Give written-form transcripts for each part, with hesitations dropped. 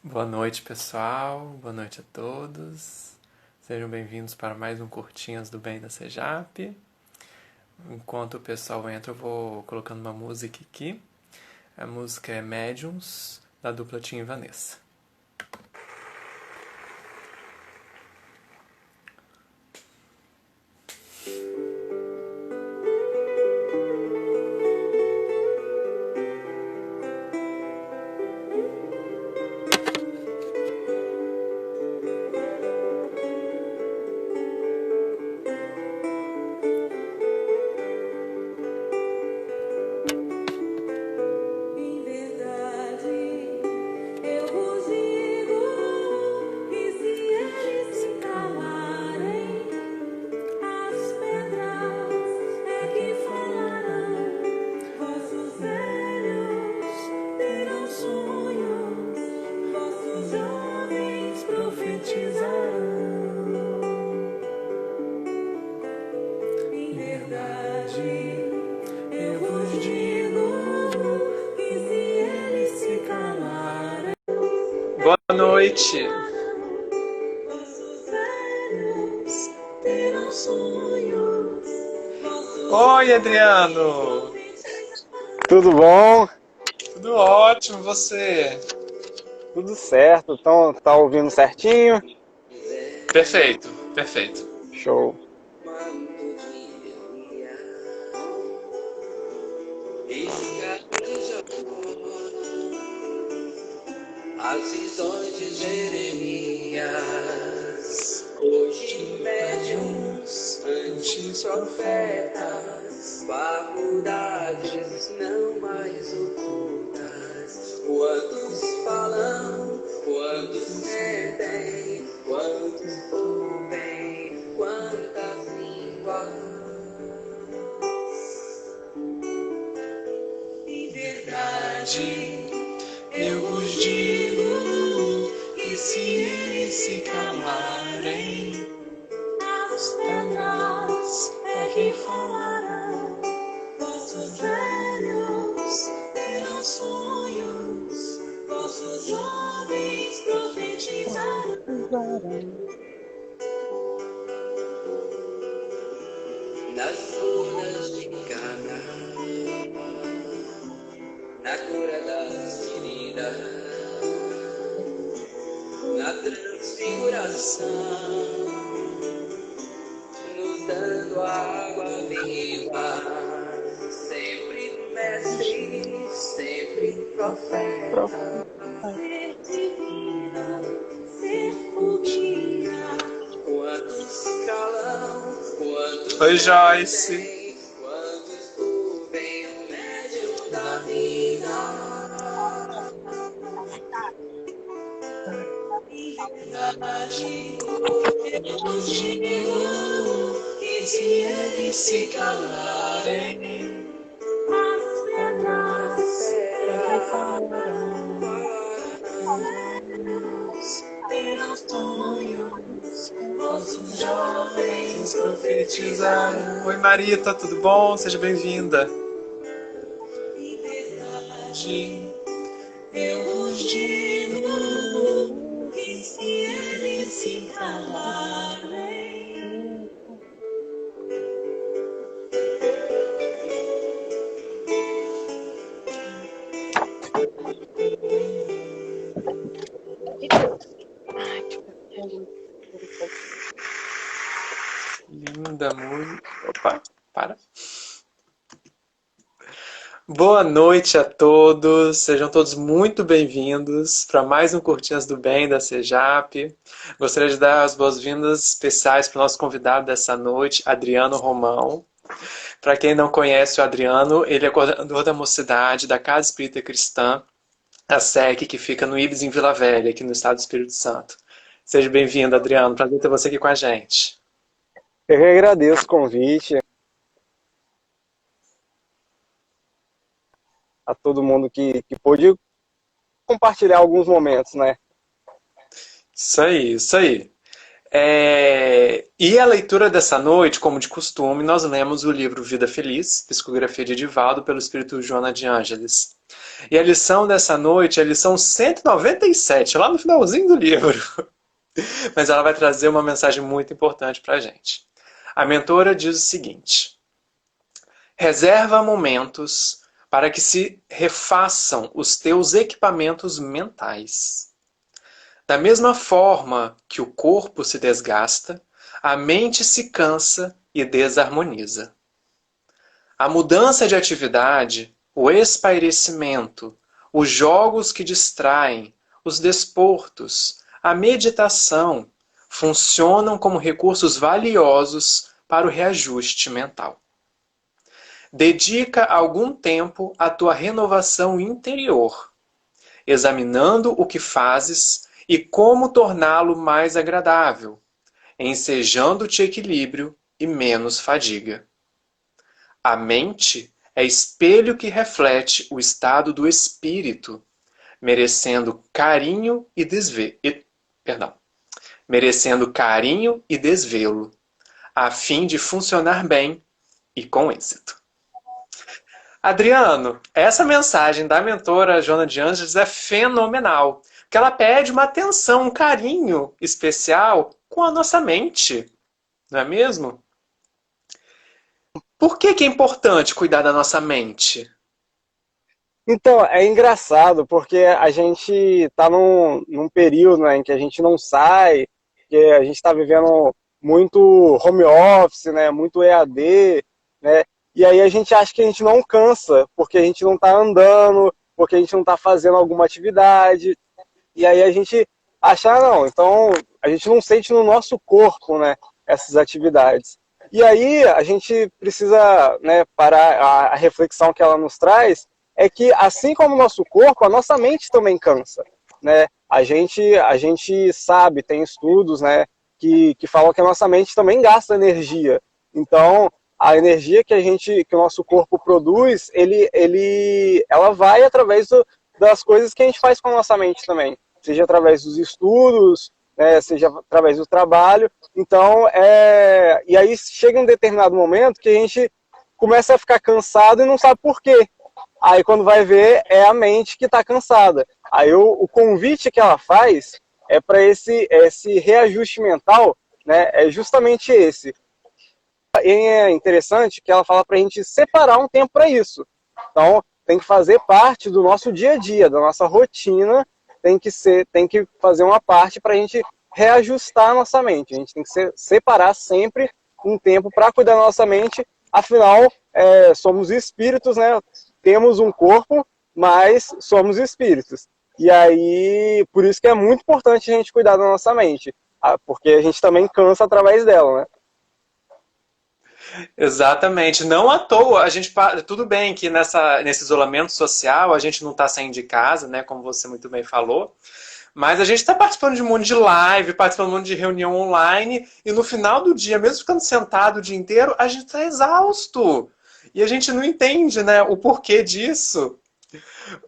Boa noite, pessoal. Boa noite a todos. Sejam bem-vindos para mais um Curtinhas do Bem da Sejap. Enquanto o pessoal entra, eu vou colocando uma música aqui. A música é Mediums, da dupla Tim e Vanessa. Boa noite. Oi, Adriano. Tudo bom? Tudo ótimo, você? Tudo certo. Então, tá ouvindo certinho? Perfeito, perfeito. Show. As visões de Jeremias, hoje médiuns, antes profetas, faculdades não mais ocultas. Quantos falam, quantos sentem, quantos ouvem, quantas línguas. Em verdade, eu vos digo que se eles se calarem, as pedras é que falarão. Vossos velhos terão sonhos, vossos jovens profetizarão. Nas zonas de Canaã, na cura das feridas, na transfiguração, nos dando a água viva, sempre mestre, sempre profeta, ser divina, ser fogueira, quantos calão, quantos Oi, Joyce. Eu digo que se eles se calarem, as pedras falarão. Terão sonhos, vossos jovens profetizarão. Oi, Marita, tudo bom? Seja bem-vinda. Em verdade, eu vos digo que se eles se calarem, Linda música. Opa, para. Boa noite a todos, sejam todos muito bem-vindos para mais um Curtinhas do Bem da Sejap. Gostaria de dar as boas-vindas especiais para o nosso convidado dessa noite, Adriano Romão. Para quem não conhece o Adriano, ele é coordenador da Mocidade da Casa Espírita Cristã, a SEC, que fica no Ibis, em Vila Velha, aqui no estado do Espírito Santo. Seja bem-vindo, Adriano. Prazer ter você aqui com a gente. Eu que agradeço o convite. A todo mundo que pôde compartilhar alguns momentos, né? Isso aí, isso aí. E a leitura dessa noite, como de costume, nós lemos o livro Vida Feliz, Psicografia de Edivaldo, pelo Espírito Joana de Ângeles. E a lição dessa noite é a lição 197, lá no finalzinho do livro. Mas ela vai trazer uma mensagem muito importante para a gente. A mentora diz o seguinte: reserva momentos para que se refaçam os teus equipamentos mentais. Da mesma forma que o corpo se desgasta, a mente se cansa e desarmoniza. A mudança de atividade, o espairecimento, os jogos que distraem, os desportos, a meditação funcionam como recursos valiosos para o reajuste mental. Dedica algum tempo à tua renovação interior, examinando o que fazes e como torná-lo mais agradável, ensejando-te equilíbrio e menos fadiga. A mente é espelho que reflete o estado do espírito, merecendo carinho e desvelo, a fim de funcionar bem e com êxito. Adriano, essa mensagem da mentora Joana de Ângeles é fenomenal, porque ela pede uma atenção, um carinho especial com a nossa mente, não é mesmo? Por que é importante cuidar da nossa mente? Então, é engraçado, porque a gente está num período, né, em que a gente não sai, que a gente está vivendo muito home office, né, muito EAD, né, e aí a gente acha que a gente não cansa, porque a gente não está andando, porque a gente não está fazendo alguma atividade, e aí a gente acha, não, então a gente não sente no nosso corpo, né, essas atividades. E aí a gente precisa, né, parar, a reflexão que ela nos traz é que, assim como o nosso corpo, a nossa mente também cansa, né? A gente sabe, tem estudos, né, que falam que a nossa mente também gasta energia. Então, a energia que o nosso corpo produz, ela vai através das coisas que a gente faz com a nossa mente também, seja através dos estudos, né, seja através do trabalho. Então, e aí chega um determinado momento que a gente começa a ficar cansado e não sabe por quê. Aí quando vai ver, é a mente que está cansada. Aí o convite que ela faz é para esse reajuste mental, né, é justamente esse. E é interessante que ela fala para a gente separar um tempo para isso. Então, tem que fazer parte do nosso dia a dia, da nossa rotina, tem que fazer uma parte para a gente reajustar a nossa mente. A gente tem que separar sempre um tempo para cuidar da nossa mente. Afinal, somos espíritos, né? Temos um corpo, mas somos espíritos. E aí, por isso que é muito importante a gente cuidar da nossa mente, porque a gente também cansa através dela, né? Exatamente. Não à toa, a gente tudo bem que nesse isolamento social a gente não está saindo de casa, né, como você muito bem falou, mas a gente está participando de um monte de live, participando de um monte de reunião online, e no final do dia, mesmo ficando sentado o dia inteiro, a gente está exausto. E a gente não entende, né, o porquê disso.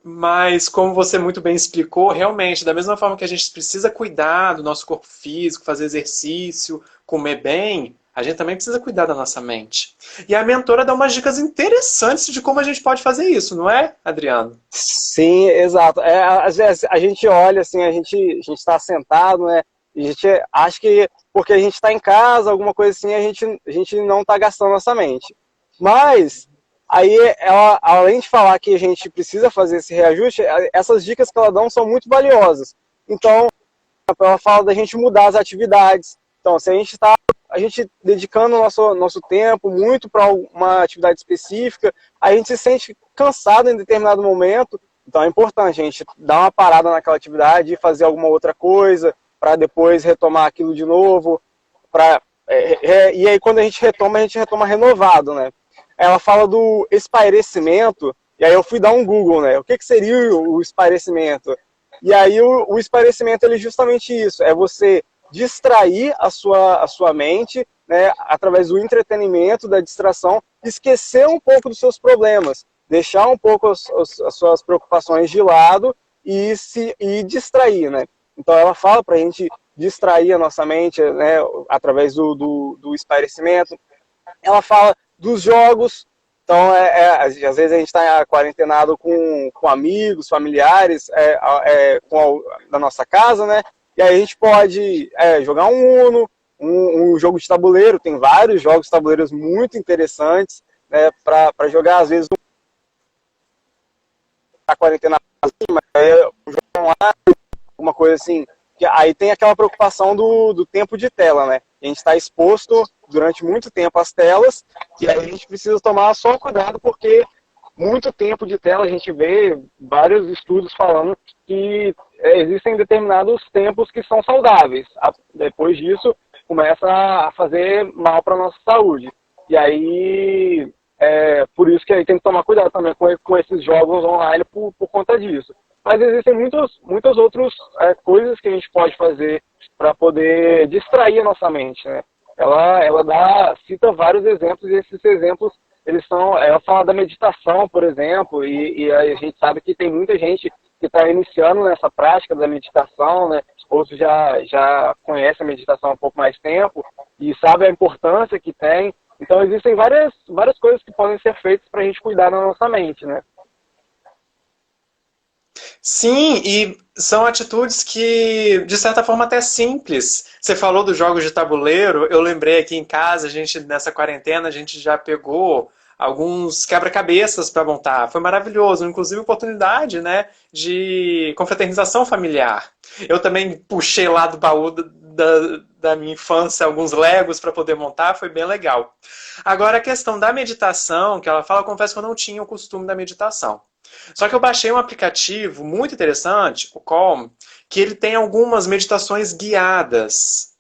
Mas, como você muito bem explicou, realmente, da mesma forma que a gente precisa cuidar do nosso corpo físico, fazer exercício, comer bem, a gente também precisa cuidar da nossa mente. E a mentora dá umas dicas interessantes de como a gente pode fazer isso, não é, Adriano? Sim, exato. Às vezes a gente olha assim, a gente está sentado, né? E a gente acha que porque a gente está em casa, alguma coisa assim, a gente não está gastando nossa mente. Mas aí ela, além de falar que a gente precisa fazer esse reajuste, essas dicas que ela dá são muito valiosas. Então, ela fala da gente mudar as atividades. Então, se a gente dedicando o nosso tempo muito para uma atividade específica, a gente se sente cansado em determinado momento. Então é importante a gente dar uma parada naquela atividade e fazer alguma outra coisa para depois retomar aquilo de novo. E aí quando a gente retoma renovado, né? Ela fala do espairecimento, e aí eu fui dar um Google, né? O que seria o espairecimento? E aí o espairecimento ele é justamente isso, é você distrair a sua mente, né, através do entretenimento, da distração, esquecer um pouco dos seus problemas, deixar um pouco as suas preocupações de lado e distrair, né? Então ela fala para a gente distrair a nossa mente, né, através do espairecimento. Ela fala dos jogos. Então, às vezes a gente está quarentenado com amigos, familiares, da nossa casa, né? E aí a gente pode jogar um Uno, um jogo de tabuleiro. Tem vários jogos de tabuleiros muito interessantes, né? Para jogar, às vezes, a quarentena, mas um jogo online, uma coisa assim. Que aí tem aquela preocupação do tempo de tela, né? A gente está exposto durante muito tempo às telas, e aí a gente precisa tomar só cuidado, porque muito tempo de tela, a gente vê vários estudos falando que existem determinados tempos que são saudáveis. Depois disso, começa a fazer mal para a nossa saúde. E aí, por isso que aí tem que tomar cuidado também com esses jogos online por conta disso. Mas existem muitas outras coisas que a gente pode fazer para poder distrair a nossa mente, né? Ela cita vários exemplos, e esses exemplos, ela fala da meditação, por exemplo, e a gente sabe que tem muita gente que está iniciando nessa prática da meditação, né? Outros já conhecem a meditação há um pouco mais tempo e sabe a importância que tem. Então existem várias coisas que podem ser feitas para a gente cuidar da nossa mente, né? Sim, e são atitudes que, de certa forma, até simples. Você falou dos jogos de tabuleiro, eu lembrei aqui em casa, nessa quarentena, a gente já pegou alguns quebra-cabeças para montar. Foi maravilhoso, inclusive oportunidade, né, de confraternização familiar. Eu também puxei lá do baú da minha infância alguns Legos para poder montar, foi bem legal. Agora, a questão da meditação, que ela fala, eu confesso que eu não tinha o costume da meditação. Só que eu baixei um aplicativo muito interessante, o Calm, que ele tem algumas meditações guiadas.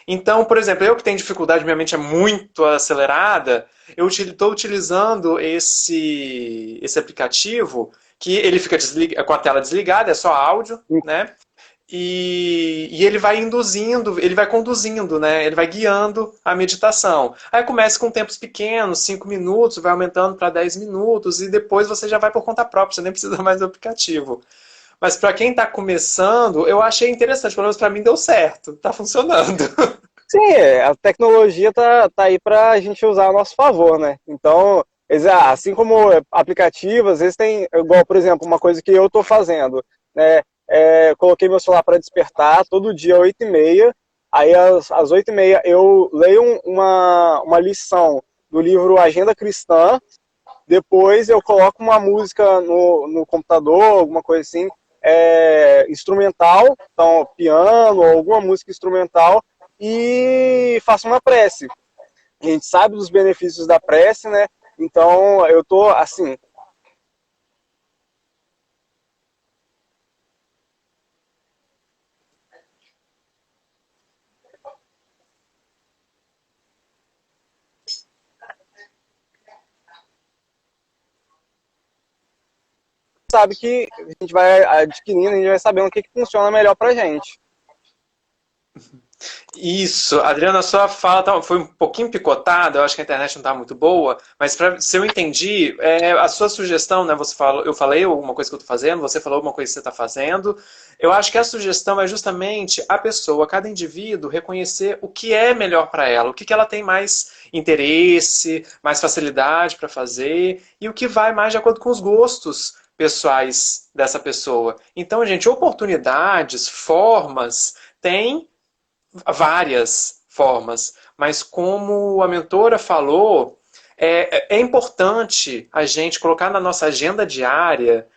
Então, por exemplo, eu que tenho dificuldade, minha mente é muito acelerada, eu estou utilizando esse aplicativo, que ele fica com a tela desligada, é só áudio, né? E ele vai induzindo, ele vai conduzindo, né? Ele vai guiando a meditação. Aí começa com tempos pequenos, 5 minutos, vai aumentando para 10 minutos, e depois você já vai por conta própria, você nem precisa mais do aplicativo. Mas para quem está começando, eu achei interessante, pelo menos para mim deu certo, está funcionando. Sim, a tecnologia tá aí para a gente usar a nosso favor, né? Então, assim como aplicativos, às vezes tem, igual, por exemplo, uma coisa que eu estou fazendo, né? Coloquei meu celular para despertar todo dia, 8h30. Aí, às 8h30, eu leio uma lição do livro Agenda Cristã. Depois, eu coloco uma música no computador, alguma coisa assim, instrumental, então, piano, ou alguma música instrumental, e faço uma prece. A gente sabe dos benefícios da prece, né? Então, eu tô assim. Sabe que a gente vai adquirindo, a gente vai sabendo o que funciona melhor pra gente. Isso, Adriana, a sua fala foi um pouquinho picotada, eu acho que a internet não está muito boa, mas se eu entendi, a sua sugestão, né, eu falei alguma coisa que eu estou fazendo, você falou alguma coisa que você está fazendo, eu acho que a sugestão é justamente a pessoa, cada indivíduo, reconhecer o que é melhor para ela, o que ela tem mais interesse, mais facilidade para fazer, e o que vai mais de acordo com os gostos pessoais dessa pessoa. Então, gente, oportunidades, formas, tem várias formas, mas como a mentora falou, é importante a gente colocar na nossa agenda diária,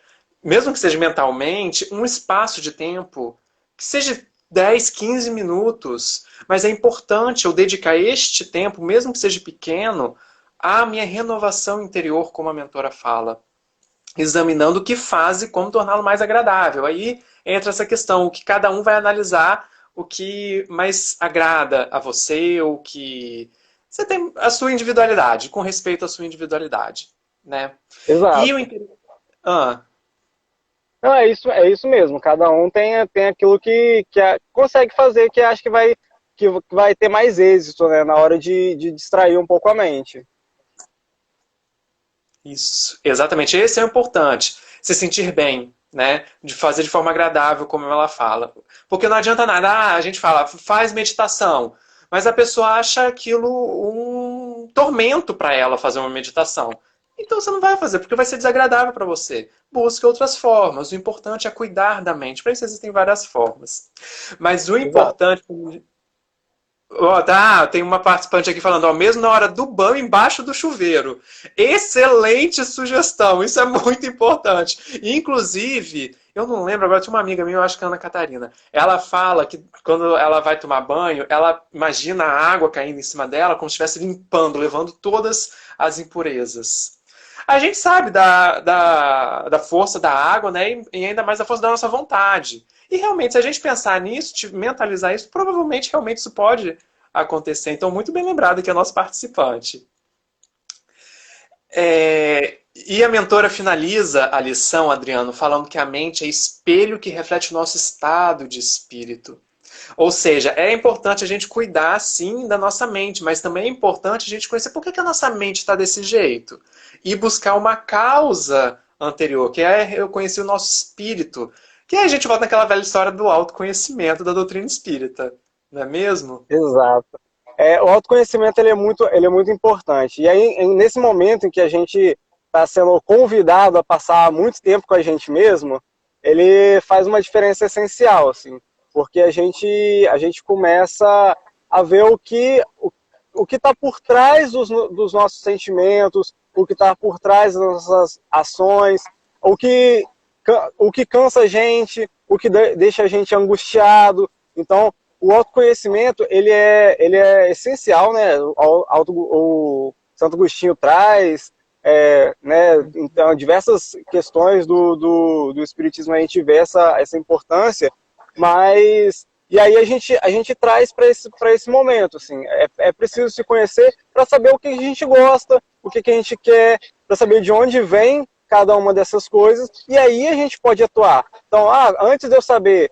mesmo que seja mentalmente, um espaço de tempo, que seja 10, 15 minutos, mas é importante eu dedicar este tempo, mesmo que seja pequeno, à minha renovação interior, como a mentora fala, examinando o que faz e como torná-lo mais agradável. Aí entra essa questão, o que cada um vai analisar, o que mais agrada a você, o que você tem a sua individualidade, com respeito à sua individualidade, né? Exato. E o Não, é isso mesmo. Cada um tem aquilo que consegue fazer, que acha que vai ter mais êxito, né, na hora de distrair um pouco a mente. Isso, exatamente. Esse é o importante. Se sentir bem, né? De fazer de forma agradável, como ela fala. Porque não adianta nada. A gente fala, faz meditação. Mas a pessoa acha aquilo um tormento para ela fazer uma meditação. então você não vai fazer, porque vai ser desagradável para você. Busque outras formas. O importante é cuidar da mente. Para isso existem várias formas. Mas o Exato. importante. Ó, tá, tem uma participante aqui falando, ó, mesmo na hora do banho, embaixo do chuveiro. Excelente sugestão, isso é muito importante. Inclusive, eu não lembro, agora tinha uma amiga minha, eu acho que é a Ana Catarina. Ela fala que quando ela vai tomar banho, ela imagina a água caindo em cima dela como se estivesse limpando, levando todas as impurezas. A gente sabe da força da água, né? E ainda mais da força da nossa vontade. E realmente, se a gente pensar nisso, mentalizar isso, provavelmente realmente isso pode acontecer. Então, muito bem lembrado que é nosso participante. E a mentora finaliza a lição, Adriano, falando que a mente é espelho que reflete o nosso estado de espírito. Ou seja, é importante a gente cuidar, sim, da nossa mente, mas também é importante a gente conhecer por que a nossa mente está desse jeito. E buscar uma causa anterior, que é eu conhecer o nosso espírito. Que aí a gente volta naquela velha história do autoconhecimento da doutrina espírita, não é mesmo? Exato. O autoconhecimento ele é muito importante. E aí, nesse momento em que a gente está sendo convidado a passar muito tempo com a gente mesmo, ele faz uma diferença essencial, assim, porque a gente começa a ver o que está por trás dos nossos sentimentos, o que está por trás das nossas ações, o que cansa a gente, o que deixa a gente angustiado. Então, o autoconhecimento ele é essencial, né? O Santo Agostinho traz, né? Então, diversas questões do Espiritismo a gente vê essa importância, mas e aí a gente traz para esse momento, assim, é preciso se conhecer para saber o que a gente gosta, o que a gente quer, para saber de onde vem cada uma dessas coisas, e aí a gente pode atuar. Então, antes de eu saber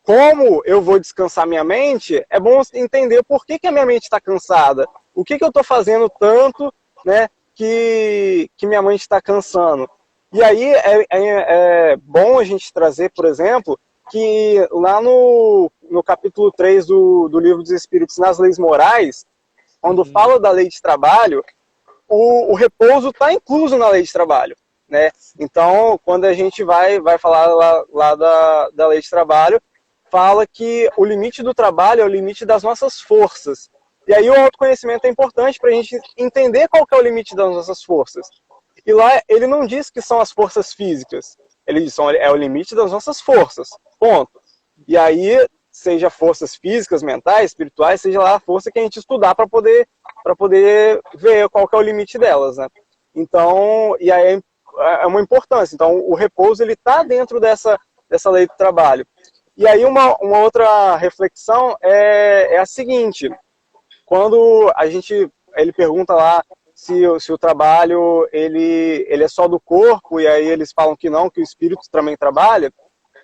como eu vou descansar minha mente, é bom entender por que a minha mente está cansada. O que eu estou fazendo tanto, né, que minha mente está cansando. E aí é bom a gente trazer, por exemplo, que lá no capítulo 3 do Livro dos Espíritos, nas Leis Morais, quando fala da lei de trabalho, o repouso está incluso na lei de trabalho, né? Então, quando a gente vai falar lá da lei de trabalho, fala que o limite do trabalho é o limite das nossas forças. E aí o autoconhecimento é importante para a gente entender qual que é o limite das nossas forças. E lá ele não diz que são as forças físicas, ele diz que é o limite das nossas forças, ponto. E aí, seja forças físicas, mentais, espirituais, seja lá a força que a gente estudar para poder ver qual que é o limite delas, né? Então, e aí é uma importância. Então, o repouso ele está dentro dessa lei do trabalho. E aí uma outra reflexão é a seguinte: quando ele pergunta lá se o trabalho ele é só do corpo, e aí eles falam que não, que o espírito também trabalha,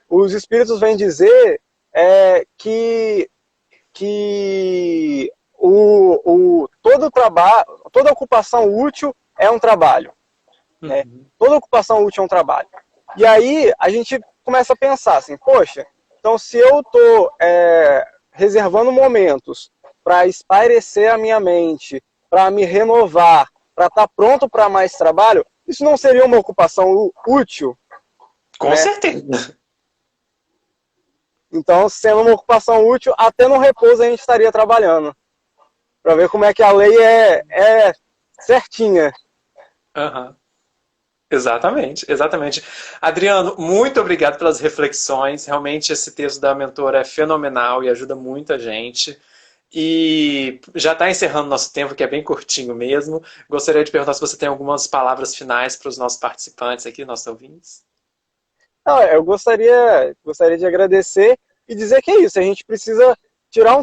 os espíritos vêm dizer que todo trabalho, toda ocupação útil é um trabalho. Né? Toda ocupação útil é um trabalho. E aí a gente começa a pensar assim, poxa, então se eu estou reservando momentos para espairecer a minha mente, para me renovar, para estar pronto para mais trabalho, isso não seria uma ocupação útil? Com né? certeza. Então, sendo uma ocupação útil, até no repouso a gente estaria trabalhando. Para ver como é que a lei é certinha. Uhum. Exatamente, exatamente. Adriano, muito obrigado pelas reflexões. Realmente esse texto da mentora é fenomenal e ajuda muito a gente. E já está encerrando nosso tempo, que é bem curtinho mesmo. Gostaria de perguntar se você tem algumas palavras finais para os nossos participantes aqui, nossos ouvintes. Não, eu gostaria de agradecer e dizer que é isso. A gente precisa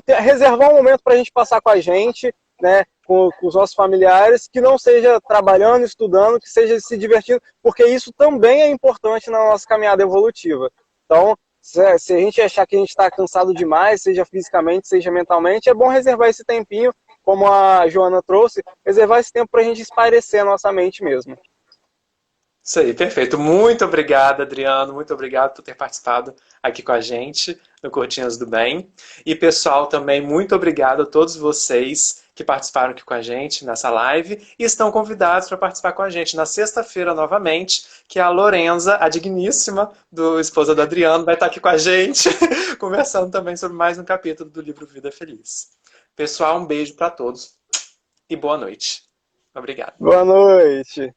reservar um momento para a gente passar com a gente, né, com os nossos familiares, que não seja trabalhando, estudando, que seja se divertindo, porque isso também é importante na nossa caminhada evolutiva. Então, se a gente achar que a gente está cansado demais, seja fisicamente, seja mentalmente, é bom reservar esse tempinho, como a Joana trouxe, reservar esse tempo para a gente espairecer a nossa mente mesmo. Isso aí, perfeito. Muito obrigado, Adriano. Muito obrigado por ter participado aqui com a gente no Curtinhas do Bem. E, pessoal, também muito obrigado a todos vocês que participaram aqui com a gente nessa live e estão convidados para participar com a gente na sexta-feira novamente, que a Lorenza, a digníssima do esposa do Adriano, vai estar aqui com a gente, conversando também sobre mais um capítulo do livro Vida Feliz. Pessoal, um beijo para todos e boa noite. Obrigado. Boa noite.